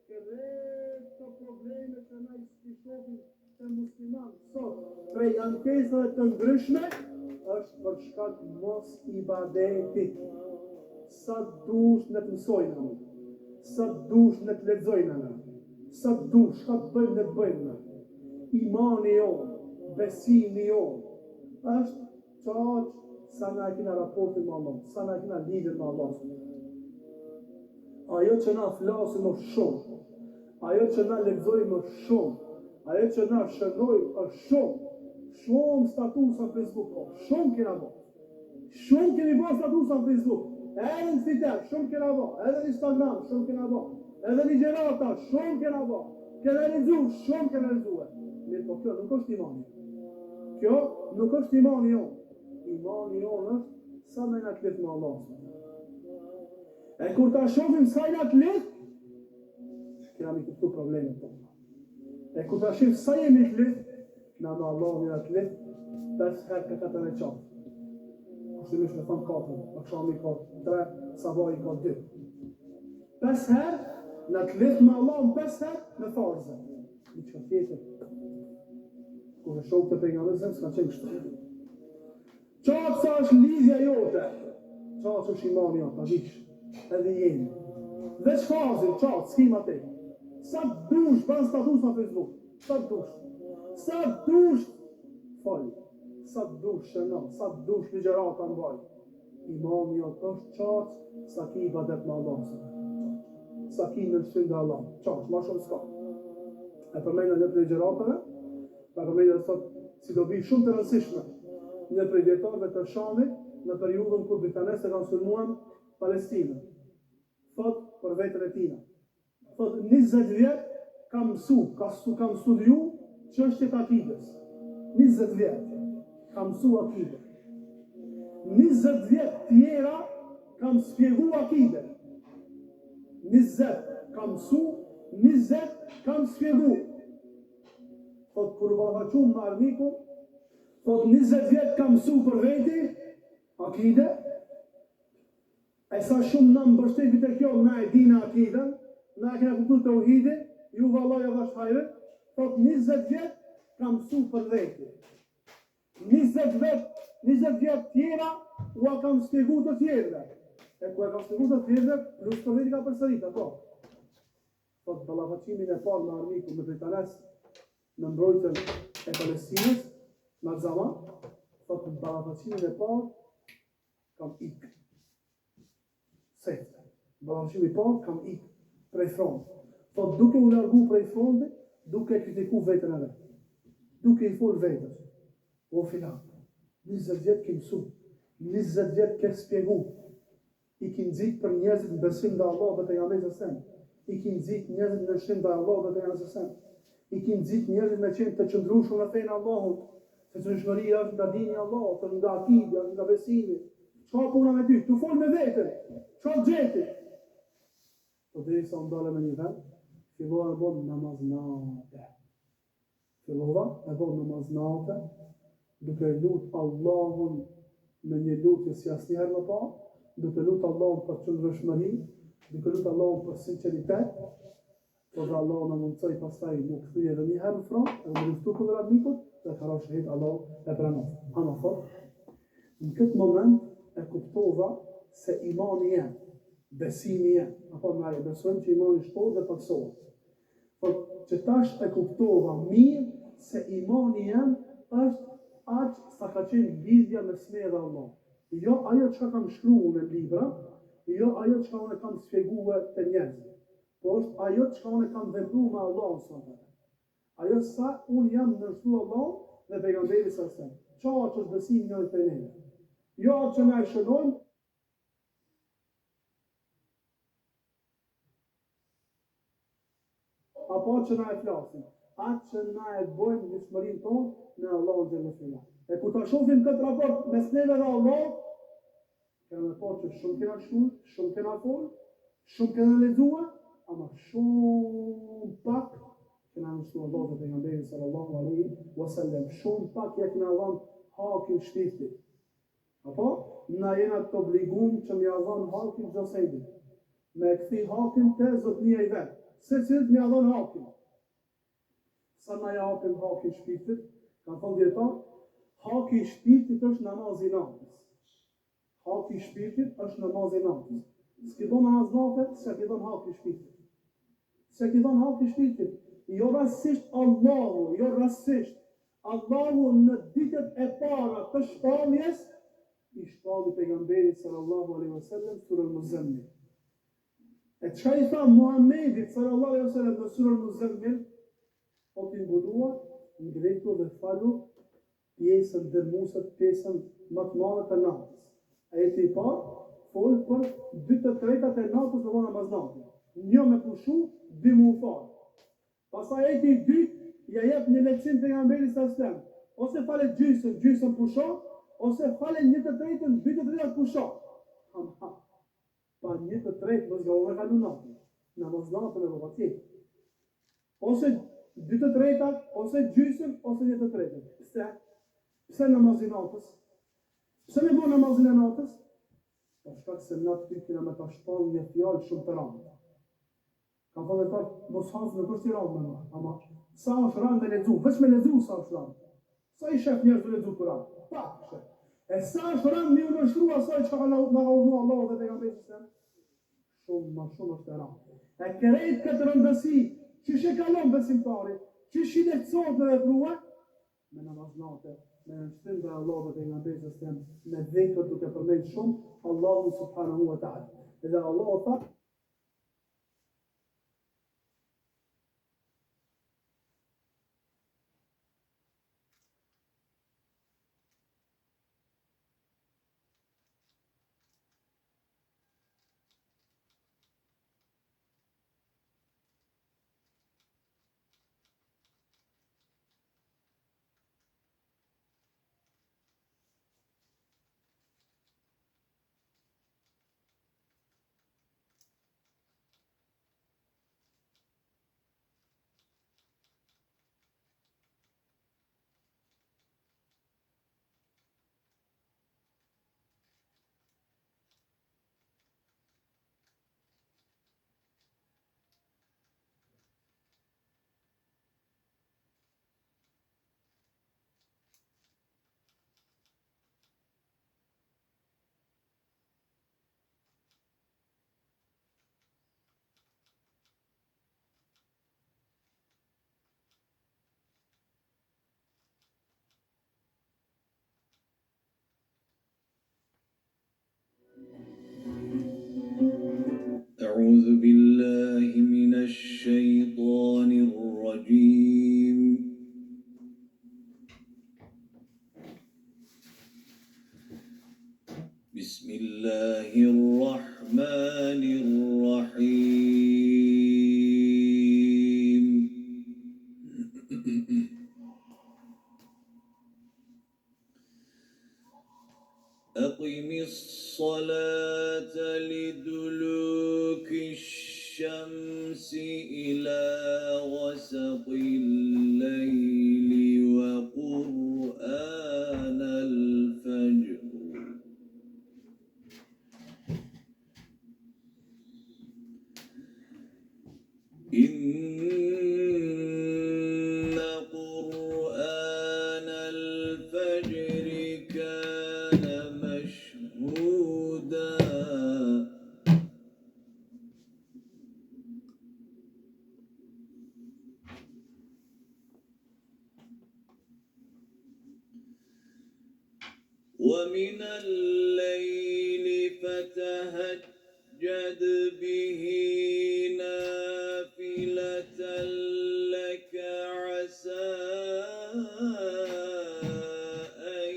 këto probleme që na i shohim të musliman sot, prej ankesave të ndryshme, është për shkak mos ibadetit. Sa dush në të mësojnë, sa dush në të lexojnë, sa dush, ka të bëjmë në të bëjmë. Imani jonë, besimi jonë, është qaq sa na kena raportin me Allah, sa na kena lidhje me Allah. Ajo që na flasim më shumë, ajo që na lexojmë më shumë, ajo që na shënojmë është shumë statusa në Facebook, shumë kena bë. Shumë kemi bë statusa në Facebook, edhe në Twitter, shumë kena bë, edhe në Instagram, shumë kena bë, edhe në Gjerata, shumë kena bë, kena lexuar, shumë kena lexuar. Mirë, po kjo nuk është imani. Kjo nuk është imani jonë. Imani jonë është sa me na të lidh me Allah. E kur ta shohim sa na të lidh, kena mi kuptu problemet tona. E kur ta shohim sa jemi të lidh, na me Allah na të lidh, 5 herë ka 4 qatë. Kushtimisht me thonë 4, akşami ka 3, sabahi ka 2. 5 herë na të lidh me Allah, 5 herë me farze. Në që tjetër, kur e shohë të pejgamberin s'ka qenë kështu. Qatë sa është lidhja jote, qatë është imani jote, ta dish, edhe jeni. Veç fazin, qatë, s'kima te. Sa dush, ban status në Facebook, sa dush, falj, sa dush shënon, sa dush ligjerata në baj. Imani jote është qatë, sa ki i badet me Allah, sa ki në nështrim dhe Allah, qatë, ma shumë s'ka. E përmejnë në për ligjeratëve, përmejnë dhe sot, si do bi shumë të rënsishme, një prej djetarëve të Shamit në periudhën kur britanesë kanë sulmuar Palestinën. Thot për vetën e tina. Thot 20 vjet kam kam studiu çështjet akides. 20 vjet kam mësu akide. 20 vjet tjera kam spjegu akide. 20 kam mësu, 20 kam spjegu. Thot kur ballafaqum me armikun, thot 20 vjet kam mësu për veti, akide, e sa shumë në mbështetit e kjo, na e dina akiden, na e kena kuptu të uhidi, ju vallaj e vash hajre, thot 20 vjet kam mësu për veti. 20 vjet tjera, ua kam spjegu të tjerve. E ku e kam spjegu të tjerve, plus për veti ka përsërit, ato. Thot ballafaqimin e parë me armikun me britanes, në mbrojtjen e Palestinës, në zaman, thot në ballafaqimin e parë, kam ikë. Sefte. Ballafaqimin e parë, kam ikë prej front. Thot duke u largu prej frontit, duke kritiku vetën e vetë. Duke i fol vetës. O filan, 20 vjet ke mësu, 20 vjet ke spjegu. I ki nxit për njerëzit në besim dhe Allah dhe pejgamberit e sen. I ki nxit njerëzit në nështrim dhe Allah dhe pejgamberit e sen. I ki nxit njerëzit me qenë të qëndrueshëm në fenë Allahut. Se çështëria është nga dini i Allahut, nga akida, nga besimi. Çfarë puna me ty? Tu fol me veten. Çfarë gjeti? Po derisa ndalë me një vend, fillova të bëj namaz natë. Fillova të bëj namaz natë, duke lut Allahun me një lutje si asnjëherë më parë, duke lut Allahun për qëndrueshmëri, duke lut Allahun për sinqeritet. Por Allah në mundësoj pastaj në këthyje dhe një herë në front, edhe në riftu këndër armikut, dhe ka ra shahid Allah e pranon. Ana thot, në këtë moment e kuptova se imani jem, besimi jem, apo nga e besojmë që imani shtohet dhe paksohet. Thot, që tash e kuptova mirë se imani jem është aqë sa ka qenë lidhja me sme dhe Allah. Jo ajo që kam shkruar në libra, jo ajo që unë kam sfjeguar të njerëzve. Po është ajo që unë kam vepruar me Allahun sot. Ajo sa unë jam ndërtuar Allah dhe pejgamberit sa sen. Çfarë është besimi në të ne? Jo atë që na e shënojmë, apo atë që na e flasim, atë që na e bojmë në shmërinë tonë në Allahun xhallahu. E kur ta shohim këtë raport mes neve dhe Allahut, kemë po që shumë kena shkuar, shumë kena folur, shumë kena lexuar, ama shumë pak kena mësuar Allah dhe pejgamberin sallallahu alaihi wasallam. Shumë pak ja kena dhënë hakin shpirtit. Apo na jena të obliguar që m'ia dhënë hakin Josedit. Me këthi hakin te zotnia i vet. se cilët me adhon hakin. Sa na ja hapim hakin shpirtit, ka thonë dietar, haki i shpirtit është namazi natës. Haki i shpirtit është namazi natës. S'ki do namaz natës, s'ka ki do haki i shpirtit. S'ka ki do haki i shpirtit. Jo rasisht Allahu, jo rasisht Allahu në ditët e para të shpalljes, i shpalli pejgamberit sallallahu alaihi wasallam surën Muzammil. E çka i tha Muhamedit sallallahu alaihi wasallam në surën Muzammil? O t'i mbuluar, ngretu dhe falu pjesën dërmuesët, pjesën më të madhe të natës. Ajeti i parë fol për 2/3 e natës në namaz natë. Një me pushu, 2 me u fal. Pastaj ajeti i dytë ja jep një leksim pejgamberit sallallahu alaihi wasallam. Ose falet gjysmë pushon, ose falet 1/3, 2/3 pushon. Pa 1/3 mos gavon me kalu natën. Namaz natën e vërtetë. Ose 2/3, ose gjysmë, ose 1/3. Pse namazin natës? Pse me bo namazin e natës? Pa shkak se natë ty kina me ta shpall një fjalë shumë të randë. Ka thonë e tarë, mos hasë në kështë i randë me ama sa është randë me lezu, veç me lezu sa është randë. Sa i shef njerëz me lezu Kur'an? Pak shef. E sa është randë me u nështru asaj që ka nga urdhnu Allah dhe pejgamberi se? Shumë ma shumë është e randë. E krejt këtë rëndësi, që shë kalon besimtari, që shë i lehtësot me vepruar, me namaz natë, me nështrim dhe Allah dhe pejgamberi se me dhekër duke përmejt shumë, Allahu subhanahu wa ta'ala. Edhe Allah o tha, أعوذ بالله من الشيطان الرجيم بسم الله الرحمن الرحيم أقم الصلاة لدلوك الشمس إلى غسق الليل وقرآن الفجر إن قرآن الفجر كان مشهودا ومن الليل فتهجد به نافلة لك عسى أن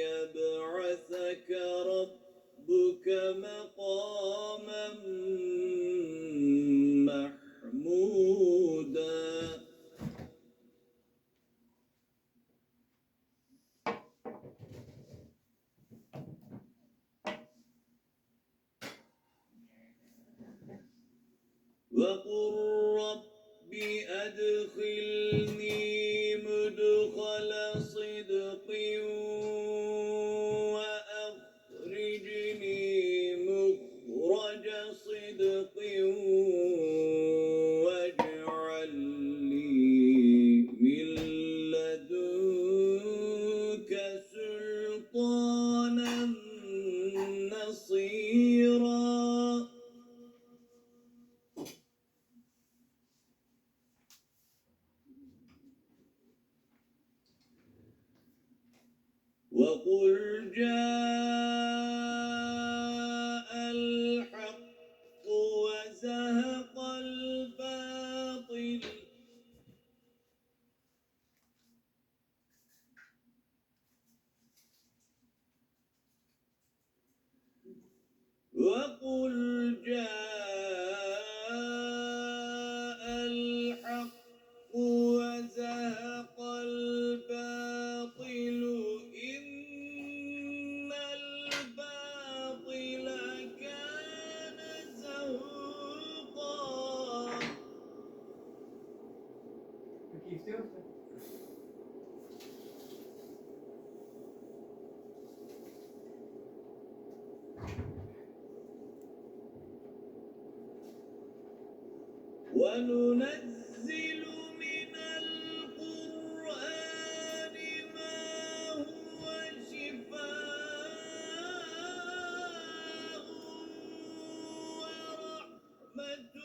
يبعثك ربك مقاما محمودا وقل رب أدخلني مدخل صدق وأخرجني مخرج صدق وقل جاء الحق وزهق الباطل وقل جاء الحق وزهق الباطل إن الباطل كان زهوقا وننزل من القرآن ما هو شفاء ورحمة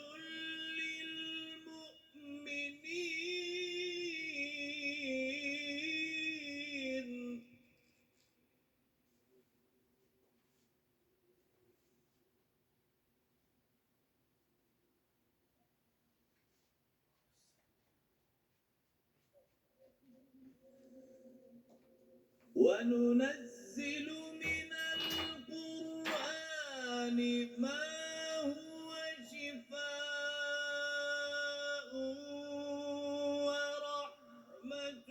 للمؤمنين وننزل من القرآن ما هو شفاء ورحمة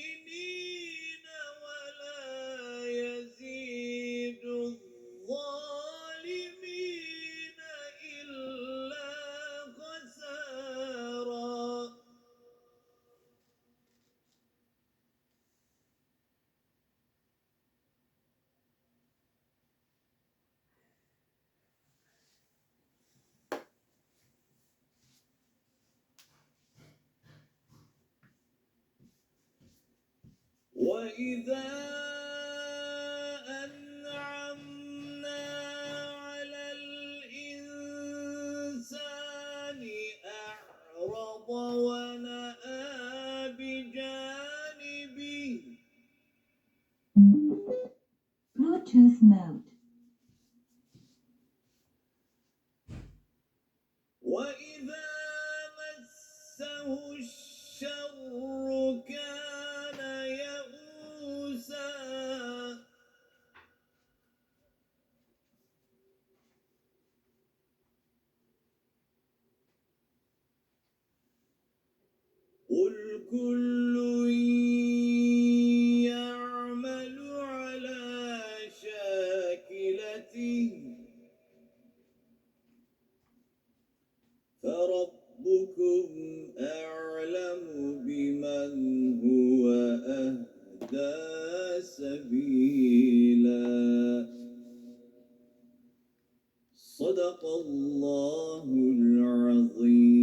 للمؤمنين ولا يزيد الظالمين إلا خسارا وإذا أنعمنا على الإنسان أعرض ونأى بجانبه Bluetooth mode. وإذا مسه الشر كان يئوسا قل كل يعمل على شاكلته فربكم أعلم بمن هو أهدى سبيلا صدق الله العظيم